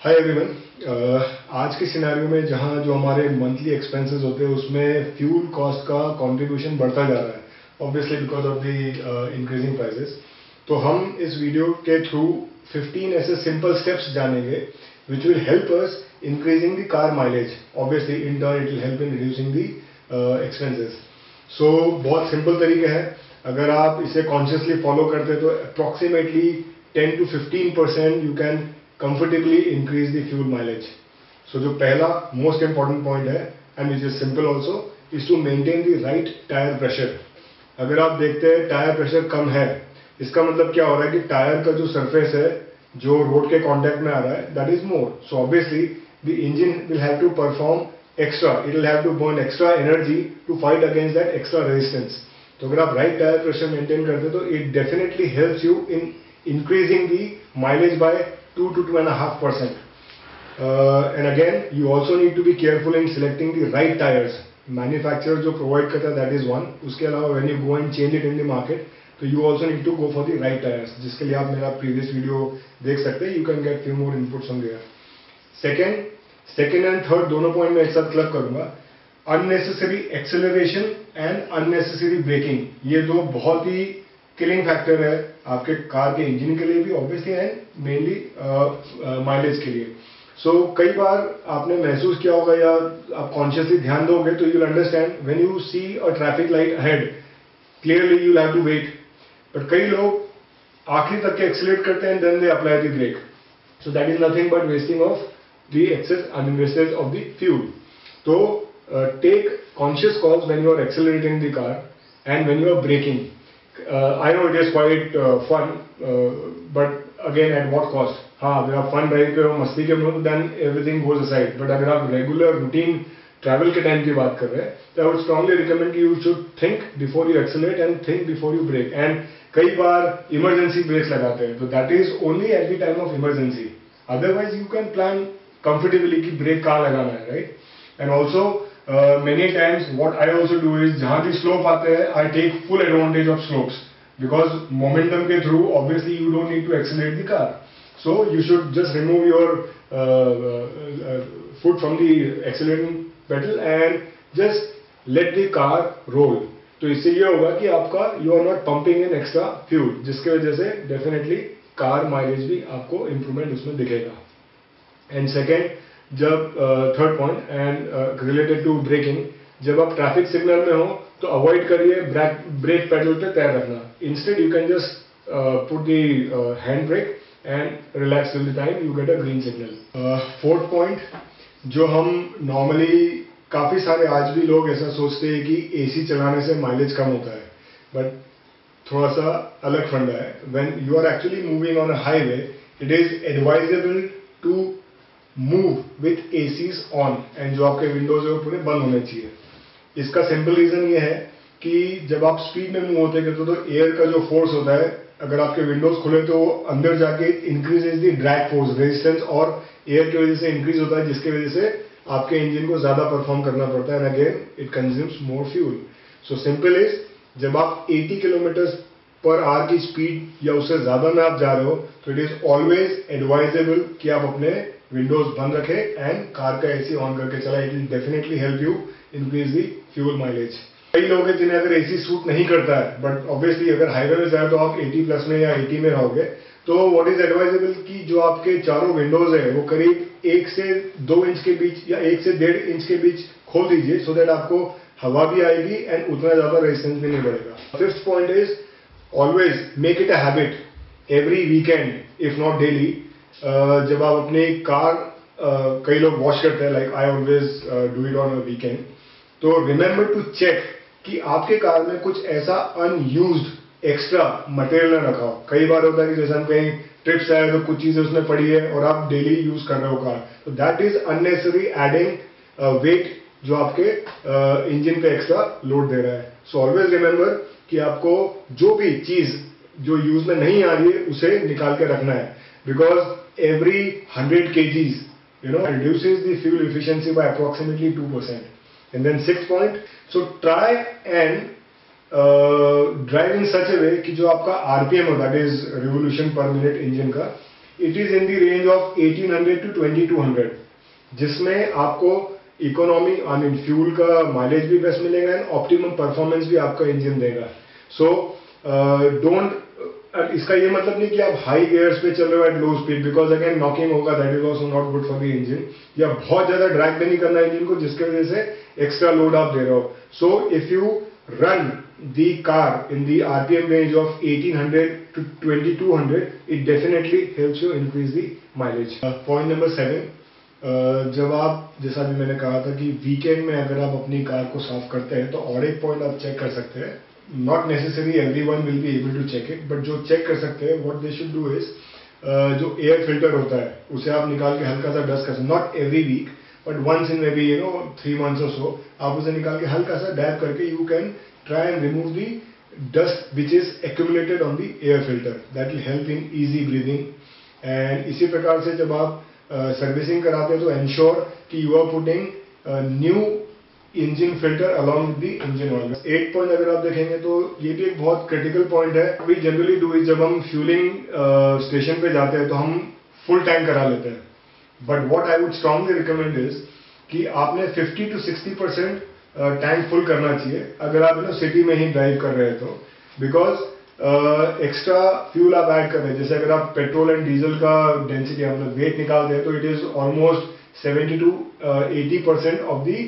Hi everyone. आज के scenario में जहाँ जो हमारे मंथली एक्सपेंसेस होते हैं उसमें फ्यूल कॉस्ट का कंट्रीब्यूशन बढ़ता जा रहा है obviously because of the increasing prices. तो हम इस वीडियो के थ्रू 15 ऐसे सिंपल स्टेप्स जानेंगे which will help us increasing the car mileage. Obviously in turn it will help in reducing the expenses. So बहुत सिंपल तरीके है, अगर आप इसे कॉन्शियसली फॉलो करते हैं तो approximately 10 to 15% you can comfortably increase the fuel mileage. So जो पहला most important point है and which is simple also is to maintain the right tire pressure. अगर आप देखते हैं टायर प्रेशर कम है, इसका मतलब क्या हो रहा है कि टायर का जो सरफेस है जो रोड के कांटेक्ट में आ रहा है that is more. So obviously the engine will have to perform extra. It will have to burn extra energy to fight against that extra resistance. तो अगर आप right tire pressure maintain करते तो it definitely helps you in increasing the mileage by 2 to 2.5%. And again, you also need to be careful in selecting the right tires. Manufacturer जो provide करता है that is one. उसके अलावा when you go and change it in the market, तो you also need to go for the right tires. जिसके लिए आप मेरा previous video देख सकते हैं. You can get few more inputs from there. Second and third दोनों point मैं एक साथ क्लब करूँगा. Unnecessary acceleration and unnecessary braking. ये दो बहुत ही किलिंग फैक्टर है आपके कार के इंजन के लिए भी ऑब्वियसली एंड मेनली माइलेज के लिए। सो कई बार आपने महसूस किया होगा या आप कॉन्शियसली ध्यान दोगे तो you will understand when you see a traffic light ahead clearly you will have to wait, but कई लोग आखिरी तक के एक्सीलरेट करते हैं then they apply the brake. So that is nothing but wasting of the excess and wastage of the fuel. तो take conscious calls when you are accelerating the car and when you are braking. I know it is quite fun, but again at what cost? हाँ, अगर आप fun drive पे हो, मस्ती के mood, then everything goes aside. But अगर आप regular routine travel के टाइम की बात कर रहे हैं, तो I would strongly recommend you should think before you accelerate and think before you brake. And कई बार इमरजेंसी ब्रेक्स लगाते हैं, तो that is only at the time of emergency. Otherwise you can plan comfortably कि break कहाँ लगाना है, right? And also many times what I also do is जहाँ भी स्लोप आते हैं I take full advantage of slopes because momentum के through obviously you don't need to accelerate the car, so you should just remove your foot from the accelerating pedal and just let the car roll. तो इससे ये होगा कि आपका you are not pumping in extra fuel, जिसके वजह से definitely car mileage भी आपको improvement उसमें दिखेगा। And second, जब third point and related to braking, जब आप ट्रैफिक सिग्नल में हो तो अवॉइड करिए ब्रेक पेडल पे पैर रखना। Instead you can just put the hand brake and relax till the time you get a green signal. Fourth point, जो हम नॉर्मली काफ़ी सारे आज भी लोग ऐसा सोचते हैं कि एसी चलाने से माइलेज कम होता है, बट थोड़ा सा अलग फंडा है। When you are actually moving on a highway it is advisable to move with ACs on and जो आपके विंडोज है वो पूरे बंद होने चाहिए। इसका सिंपल रीजन ये है कि जब आप स्पीड में मूव होते करते हो तो एयर का जो फोर्स होता है, अगर आपके विंडोज खुले तो वो अंदर जाके increases the drag force, resistance और एयर की वजह से इंक्रीज होता है, जिसकी वजह से आपके इंजन को ज्यादा परफॉर्म करना पड़ता है and again it consumes more fuel. So simple is, जब आप 80 किलोमीटर पर आवर की स्पीड या उससे ज्यादा में आप जा रहे हो तो इट इज ऑलवेज एडवाइजेबल कि आप अपने विंडोज बंद रखें एंड कार का एसी ऑन करके चला। It will definitely help you increase the fuel mileage. कई लोग हैं जिन्हें अगर एसी सूट नहीं करता है, बट ऑब्वियसली अगर हाईवे में जाए तो आप 80 प्लस में या 80 में रहोगे, तो व्हाट इज एडवाइजेबल कि जो आपके चारों विंडोज है वो करीब 1 से 2 इंच के बीच या 1 से 1.5 इंच के बीच खोल दीजिए, सो दैट आपको हवा भी आएगी एंड उतना ज्यादा रेजिस्टेंस भी नहीं बढ़ेगा। Fifth point is always make it a habit every weekend if not daily, जब आप अपनी कार कई लोग वॉश करते हैं, like I always do it on a weekend, तो रिमेंबर टू चेक कि आपके कार में कुछ ऐसा अनयूज्ड एक्स्ट्रा मटेरियल ना रखा हो। कई बार होता है कि जैसे हम कहीं ट्रिप्स आए तो कुछ चीजें उसमें पड़ी है और आप डेली यूज कर रहे हो कार, तो that is unnecessary adding weight जो आपके इंजन पे एक्स्ट्रा लोड दे रहा है। सो ऑलवेज रिमेंबर कि आपको जो भी चीज जो यूज में नहीं आ रही है उसे निकाल के रखना है, because every 100 kgs reduces the fuel efficiency by approximately 2%. And then sixth point, so try and drive in such a way कि जो आपका RPM हो, that is revolution per minute engine का, it is in the range of 1800 to 2200, जिसमें आपको economy I mean fuel का mileage भी best मिलेगा एंड ऑप्टिमम परफॉर्मेंस भी आपका इंजन देगा. सो डोंट इसका ये मतलब नहीं कि आप हाई गियर्स पे चल रहे हो at low speed, because again knocking होगा, that is also not good for the engine. या बहुत ज्यादा ड्रैग भी नहीं करना इंजन को जिसके वजह से एक्स्ट्रा लोड आप दे रहे हो. So if you run the car in the RPM range of 1800 to 2200, it definitely helps you increase the mileage. Point number 7, जब आप, जैसा भी मैंने कहा था कि वीकेंड में अगर आप अपनी कार को साफ करते हैं तो और एक पॉइंट आप चेक कर सकते हैं. Not necessary everyone will be able to check it, but जो चेक कर सकते हैं what they should do is, जो एयर फिल्टर होता है उसे आप निकाल के हल्का सा डस्ट कर सकते. Not every week but once in maybe 3 months or so, आप उसे निकाल के हल्का सा डैब करके you can try and remove the dust which is accumulated on the air filter. That will help in easy breathing. And इसी प्रकार से जब आप सर्विसिंग कराते हैं तो ensure कि you are putting new engine filter along with the engine oil. 8 point अगर आप देखेंगे तो ये भी एक बहुत critical point है. We generally do it जब हम fueling station पे जाते हैं तो हम full tank करा लेते हैं. But what I would strongly recommend is कि आपने 50 to 60% टैंक फुल करना चाहिए अगर आप सिटी में ही ड्राइव कर रहे हैं तो, बिकॉज एक्स्ट्रा फ्यूल आप ऐड कर रहे हैं. जैसे अगर आप पेट्रोल एंड डीजल का डेंसिटी मतलब वेट निकालते हैं तो it is almost 70 to 80% of the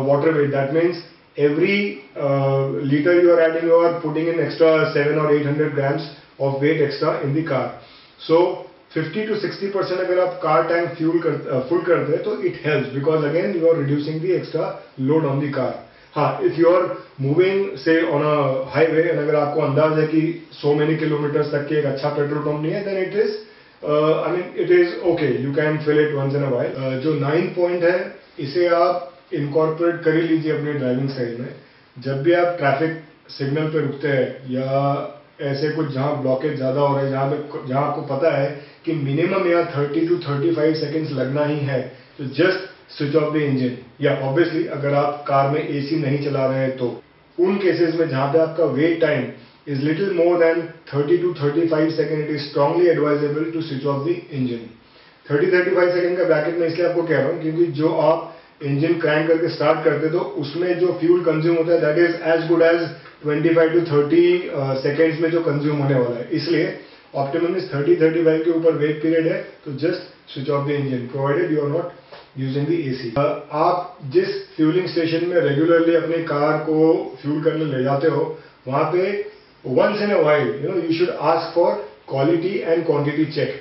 water weight. That means every liter you are adding, you are putting in extra 700 or 800 grams of weight extra in the car. So 50 to 60% अगर आप car tank full करते हैं तो it helps, because again you are reducing the extra load on the car. हाँ, if you are moving say on a highway and अगर आपको अंदाज है कि so many किलोमीटर्स तक के एक अच्छा पेट्रोल पंप नहीं है, then it is I mean it is okay, you can fill it once in a while. जो 9 पॉइंट है इसे आप इनकॉर्पोरेट कर ही लीजिए अपने ड्राइविंग स्टाइल में. जब भी आप ट्रैफिक सिग्नल पे रुकते हैं या ऐसे कुछ जहां ब्लॉकेज ज्यादा हो रहा है, जहां आपको पता है कि मिनिमम या 30 to 35 सेकेंड्स लगना ही है, तो just switch off the engine. या ऑब्वियसली अगर आप कार में एसी नहीं चला रहे हैं तो उन केसेस में जहां पे आपका wait time is little more than 30 to 35 second, it is strongly advisable to switch off the engine. 30-35 second का ब्रैकेट में इसलिए आपको कह रहा हूं क्योंकि जो आप इंजन क्रैंक करके स्टार्ट करते तो उसमें जो फ्यूल कंज्यूम होता है that is as good as 25 to 30 seconds में जो कंज्यूम होने वाला है. इसलिए ऑप्टिमम इज 30-35 के ऊपर वेट पीरियड है तो just switch off the engine provided you are not using the AC. आप जिस फ्यूलिंग स्टेशन में रेगुलरली अपनी कार को फ्यूल करने ले जाते हो वहां पे once in a while you should ask for quality and quantity check.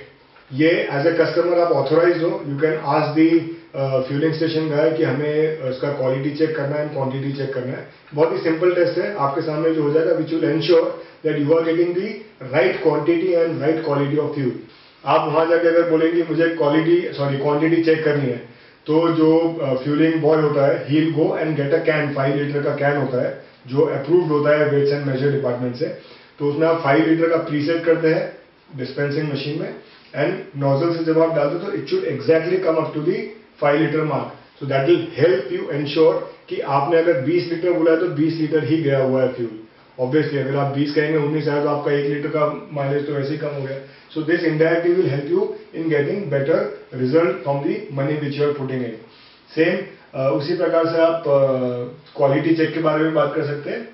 ये एज ए कस्टमर आप ऑथोराइज हो, you can ask the fuelling station guy कि हमें इसका क्वालिटी चेक करना है, क्वांटिटी चेक करना है. बहुत ही सिंपल टेस्ट है, आपके सामने जो हो जाएगा, which will ensure that you are getting the right quantity and right quality of fuel. आप वहां जाके अगर बोलेंगे मुझे क्वांटिटी चेक करनी है तो जो फ्यूलिंग बॉय होता है he will go and get a can, 5 litre का कैन होता है जो अप्रूव्ड होता है वेट्स एंड मेजर डिपार्टमेंट से. तो उसमें आप 5 लीटर का प्रीसेट करते हैं डिस्पेंसिंग मशीन में एंड नोजल से जब आप डालते तो it should exactly come up to the 5 litre mark. So that will help you ensure कि आपने अगर 20 लीटर बोला है तो 20 लीटर ही गया हुआ है फ्यूल. ऑब्वियसली अगर आप 20 कहेंगे 19 आया तो आपका 1 लीटर का माइलेज तो ऐसे ही कम हो गया. So this indirectly will help you in getting better result from the money which you are putting in. Same उसी प्रकार से आप क्वालिटी चेक के बारे में बात कर सकते हैं.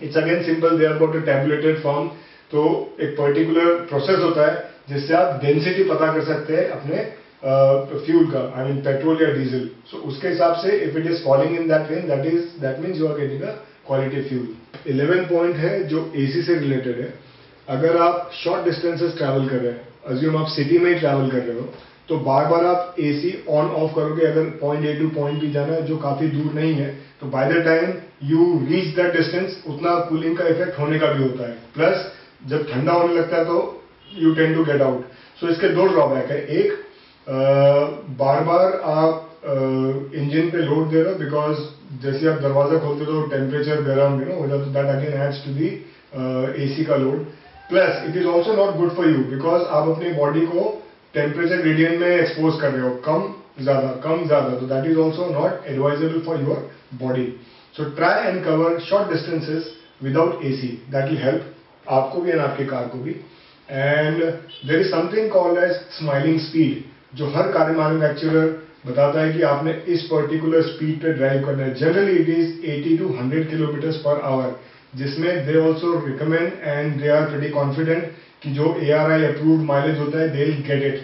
It's again simple, they are got a tabulated form. तो एक पर्टिकुलर प्रोसेस होता है जिससे आप डेंसिटी पता कर सकते हैं अपने फ्यूल का, आई मीन पेट्रोल या डीजल. सो उसके हिसाब से if it is falling in that range that means you are getting a quality fuel. 11 point है जो एसी से रिलेटेड है. अगर आप शॉर्ट डिस्टेंसेस ट्रैवल कर रहे हैं, अज्यूम आप सिटी में ही ट्रैवल कर रहे हो, तो बार बार आप एसी ऑन ऑफ करोगे. अगर point A to point B जाना है जो काफी दूर नहीं है तो by the time you reach that distance उतना कूलिंग का इफेक्ट होने का भी होता है. प्लस जब ठंडा होने लगता है तो you tend to get out. So इसके 2 ड्रॉबैक है. एक, बार बार आप इंजन पे लोड दे रहे हो बिकॉज जैसे आप दरवाजा खोलते हो तो टेम्परेचर गर्म हो जाता है, that again adds to the AC का लोड. Plus it is also not good for you because आप अपनी बॉडी को टेम्परेचर ग्रेडियंट में एक्सपोज कर रहे हो, कम ज्यादा. तो that is also not advisable for your body. So try and cover short distances without AC. That will help आपको भी एंड आपके कार को भी. And there is something called as smiling speed, जो हर कार मैन्युफैक्चरर बताता है कि आपने इस पर्टिकुलर स्पीड पे ड्राइव करना है. Generally it is 80 to 100 kilometre per hour, जिसमें they also recommend and they are pretty confident कि जो ARI अप्रूव्ड माइलेज होता है they will get it.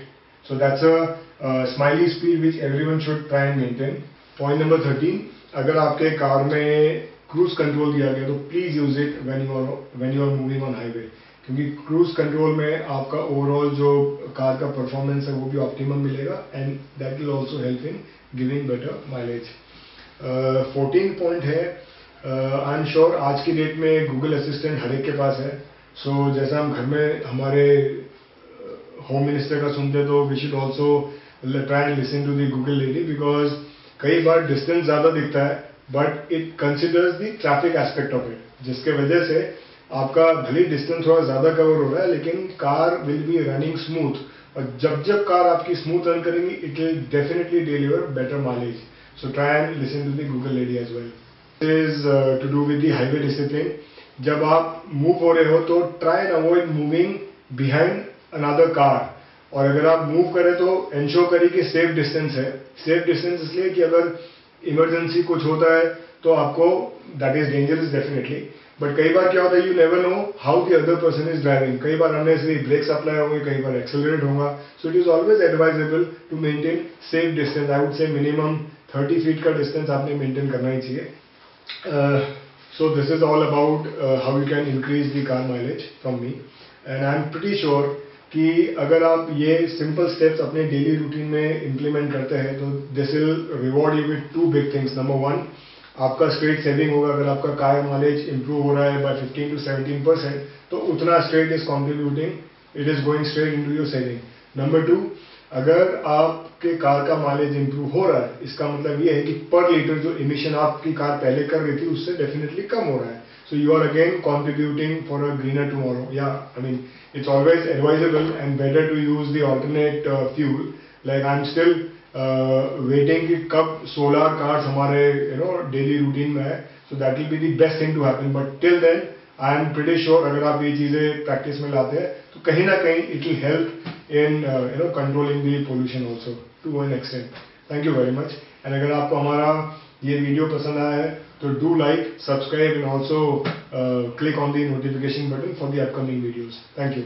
So that's a smiley speed which everyone should try and maintain. Point number 13, अगर आपके car में cruise control दिया गया तो please use it when you are moving on highway, क्योंकि cruise control में आपका overall जो कार का परफॉर्मेंस है वो भी ऑप्टिमम मिलेगा and that will also help in giving better mileage. 14 point है, आई एम श्योर आज की डेट में गूगल असिस्टेंट हर एक के पास है. सो जैसा हम घर में हमारे होम मिनिस्टर का सुनते तो we should also try and listen to the Google lady, because कई बार डिस्टेंस ज़्यादा दिखता है but it considers the traffic aspect of it, जिसके वजह से आपका भले डिस्टेंस थोड़ा ज़्यादा कवर हो रहा है लेकिन car will be running smooth, और जब कार आपकी स्मूथ रन करेंगी it will definitely deliver better mileage. So try and listen to the Google lady as well. Is to do with the highway discipline. जब आप move हो रहे हो तो try and avoid moving behind another car, और अगर आप move करें तो इंश्योर करिए कि सेफ डिस्टेंस है. सेफ डिस्टेंस इसलिए कि अगर इमरजेंसी कुछ होता है तो आपको that is dangerous definitely, but कई बार क्या होता है you never know how the other person is driving. कई बार अननेसेसरी ब्रेक्स अप्लाई होंगे, कई बार एक्सेलरेट होगा. So it is always advisable to maintain safe distance. I would say minimum 30 feet का डिस्टेंस आपने मेंटेन करना ही चाहिए. So this is all about how you can increase the car mileage from me, and I am pretty sure कि अगर आप ये simple steps अपने डेली रूटीन में इम्प्लीमेंट करते हैं तो this will reward you with 2 big things. Number 1, आपका स्ट्रेट सेविंग होगा. अगर आपका कार माइलेज इंप्रूव हो रहा है बाय 15 to 17%, तो उतना straight is contributing, it is going straight into your saving. Number 2, अगर आपके कार का माइलेज इंप्रूव हो रहा है, इसका मतलब ये है कि पर लीटर जो इमिशन आपकी कार पहले कर रही थी उससे डेफिनेटली कम हो रहा है. So you are again contributing for a greener tomorrow. Yeah, I mean it's always advisable and better to use the alternate fuel. Like I'm still waiting कि कब solar cars हमारे daily routine में है. So that will be the best thing to happen. But till then, I am pretty sure अगर आप ये चीजें practice में लाते हैं तो कहीं ना कहीं it will help in controlling the pollution also to an extent. Thank you very much. And अगर आपको हमारा ये वीडियो पसंद आया है तो do like, subscribe and also click on the notification button for the upcoming videos. Thank you.